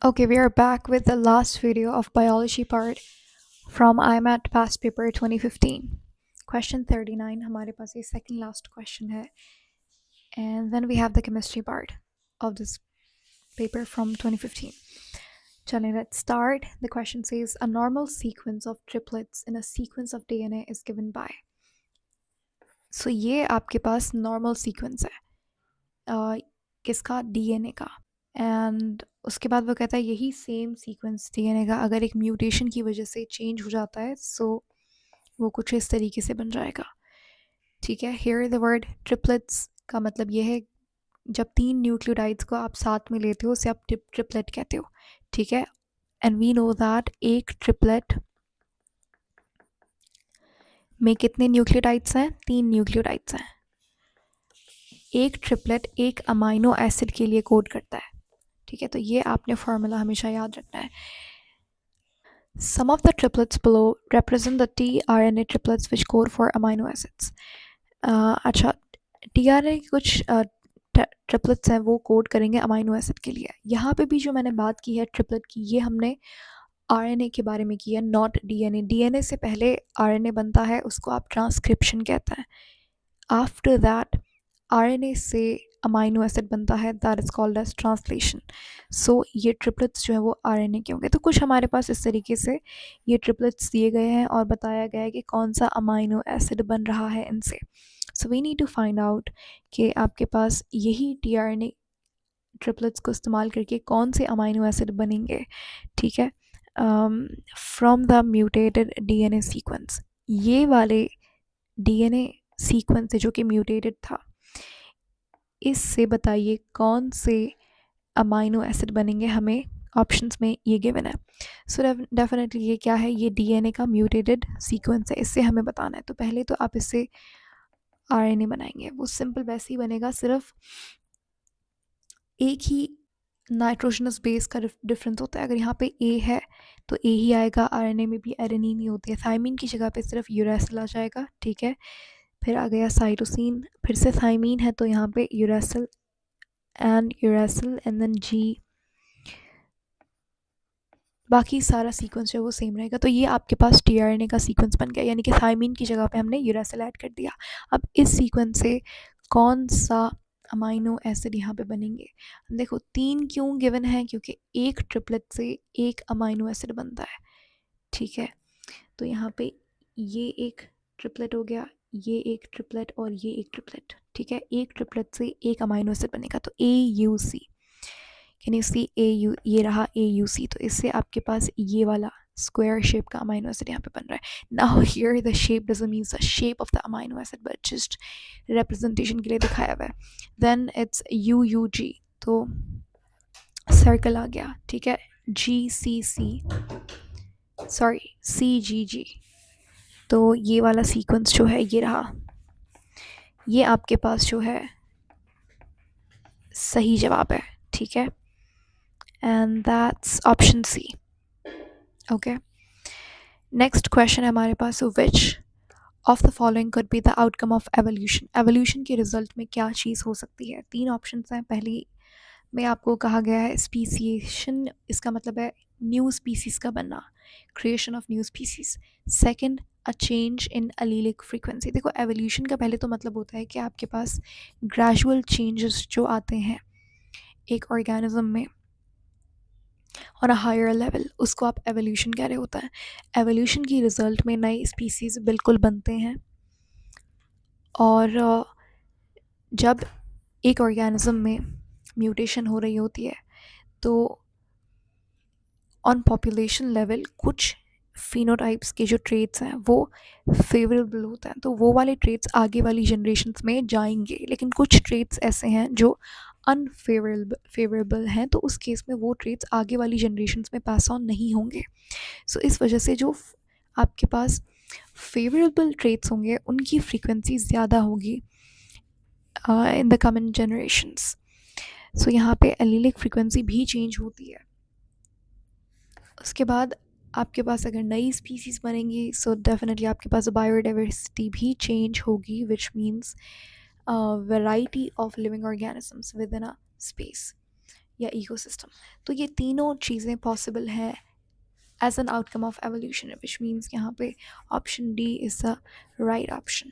Okay, we are back with the last video of biology part from IMAT past paper 2015. Question 39 हमारे पास ये second last question है, and then we have the chemistry part of this paper from 2015. चलें, let's start. The question says a normal sequence of triplets in a sequence of DNA is given by. So ये आपके पास normal sequence है किसका, DNA का. And उसके बाद वो कहता है यही सेम सीक्वेंस डीएनए का अगर एक म्यूटेशन की वजह से चेंज हो जाता है सो वो कुछ इस तरीके से बन जाएगा. ठीक है, हियर द वर्ड ट्रिपलेट्स का मतलब ये है जब 3 न्यूक्लियोटाइड्स को आप साथ में लेते हो उसे आप ट्रिपलेट कहते हो. ठीक है, एंड वी नो दैट एक ट्रिपलेट में कितने न्यूक्लियोटाइड्स हैं, 3 न्यूक्लियोटाइड्स हैं. एक ट्रिपलेट एक अमाइनो एसिड के लिए कोड करता है. ठीक है, तो ये आपने फार्मूला हमेशा याद रखना है. Some of the triplets below represent the tRNA triplets which code for amino acids. अच्छा, tRNA के कुछ ट्रिपलेट्स हैं वो कोड करेंगे अमाइनो एसिड के लिए. यहाँ पे भी जो मैंने बात की है ट्रिपलेट की, ये हमने आरएनए के बारे में की है, नॉट डीएनए. डीएनए से पहले आरएनए बनता है, उसको आप ट्रांसक्रिप्शन कहते हैं. आफ्टर दैट आरएनए से अमाइनो एसिड बनता है, that is called as translation. So ये ट्रिपलेट्स जो है वो आरएनए के होंगे. तो कुछ हमारे पास इस तरीके से ये ट्रिपलेट्स दिए गए हैं और बताया गया है कि कौन सा अमाइनो एसिड बन रहा है इनसे. So we need to find out कि आपके पास यही टीआरएनए ट्रिपलेट्स को इस्तेमाल करके कौन से अमाइनो एसिड बनेंगे. ठीक है, from the mutated DNA sequence. ये वाले डीएनए सीक्वेंस है जो कि म्यूटेटेड था, इससे बताइए कौन से अमाइनो एसिड बनेंगे. हमें ऑप्शंस में ये गिवन है. सो डेफिनेटली ये क्या है, ये डीएनए का म्यूटेटेड सीक्वेंस है, इससे हमें बताना है. तो पहले तो आप इससे आरएनए बनाएंगे, वो सिंपल वैसे ही बनेगा, सिर्फ एक ही नाइट्रोजनस बेस का डिफरेंस होता है. अगर यहाँ पे ए है तो ए ही आएगा, आरएनए में भी एडेनिन ही होती है. थाइमिन की जगह पे सिर्फ यूरेसिल आ जाएगा. ठीक है, फिर आ गया साइटोसिन, फिर से थाइमीन है तो यहाँ पे यूरेसिल एंड देन जी, बाकी सारा सीक्वेंस जो है वो सेम रहेगा. तो ये आपके पास टीआरएनए का सीक्वेंस बन गया, यानी कि थाइमीन की जगह पे हमने यूरेसिल ऐड कर दिया. अब इस सीक्वेंस से कौन सा अमाइनो एसिड यहाँ पे बनेंगे. देखो 3 क्यों गिवन है, क्योंकि एक ट्रिपलेट से एक अमाइनो एसिड बनता है. ठीक है, तो यहाँ पे ये एक ट्रिपलेट हो गया, ये एक ट्रिपलेट और ये एक ट्रिपलेट. ठीक है, एक ट्रिपलेट से एक अमाइनो एसिड बनेगा, तो AUC. Can you see AU, ये रहा AUC. तो इससे आपके पास ये वाला स्क्वायर शेप का अमाइनो एसिड यहाँ पे बन रहा है. Now here the shape doesn't means the shape of the amino acid but just representation के लिए दिखाया हुआ है. देन इट्स UUG, तो सर्कल आ गया. ठीक है, GCC, सॉरी CGG. तो ये वाला सीक्वेंस जो है ये रहा, ये आपके पास जो है सही जवाब है. ठीक है, and that's option C. Okay, next question है हमारे पास, which of the following could be the outcome of evolution. Evolution के रिजल्ट में क्या चीज़ हो सकती है. 3 ऑप्शन हैं. पहली में आपको कहा गया है स्पीसीएशन, इसका मतलब है न्यू स्पीसीज का बनना, creation of new species. Second, a change in allelic frequency. देखो एवोल्यूशन का पहले तो मतलब होता है कि आपके पास ग्रेजुअल चेंजेस जो आते हैं एक ऑर्गेनिज्म में ऑन अ हायर लेवल, उसको आप एवोल्यूशन कह रहे होता है. एवोल्यूशन की रिज़ल्ट में नए स्पीसीज बिल्कुल बनते हैं, और जब एक ऑर्गेनिज्म में म्यूटेशन हो रही होती है तो ऑन पॉपुलेशन लेवल कुछ फिनोटाइप्स के जो ट्रेट्स हैं वो फेवरेबल होते हैं, तो वो वाले ट्रेट्स आगे वाली जनरेशन्स में जाएंगे. लेकिन कुछ ट्रेट्स ऐसे हैं जो अनफेवरेबल हैं, तो उस केस में वो ट्रेट्स आगे वाली जनरेशन्स में पास ऑन नहीं होंगे. सो इस वजह से जो आपके पास फेवरेबल ट्रेट्स होंगे उनकी फ्रीक्वेंसी ज़्यादा होगी इन द कमिंग जनरेशन्स. सो यहाँ पे एलीलिक फ्रीक्वेंसी भी चेंज होती है. उसके बाद आपके पास अगर नई स्पीसीज़ बनेंगी सो डेफिनेटली आपके पास बायोडाइवर्सिटी भी चेंज होगी, which means variety of living organisms within a space. या इकोसिस्टम। तो ये तीनों चीज़ें पॉसिबल हैं as an outcome of evolution, which means यहाँ पे option D is the right option.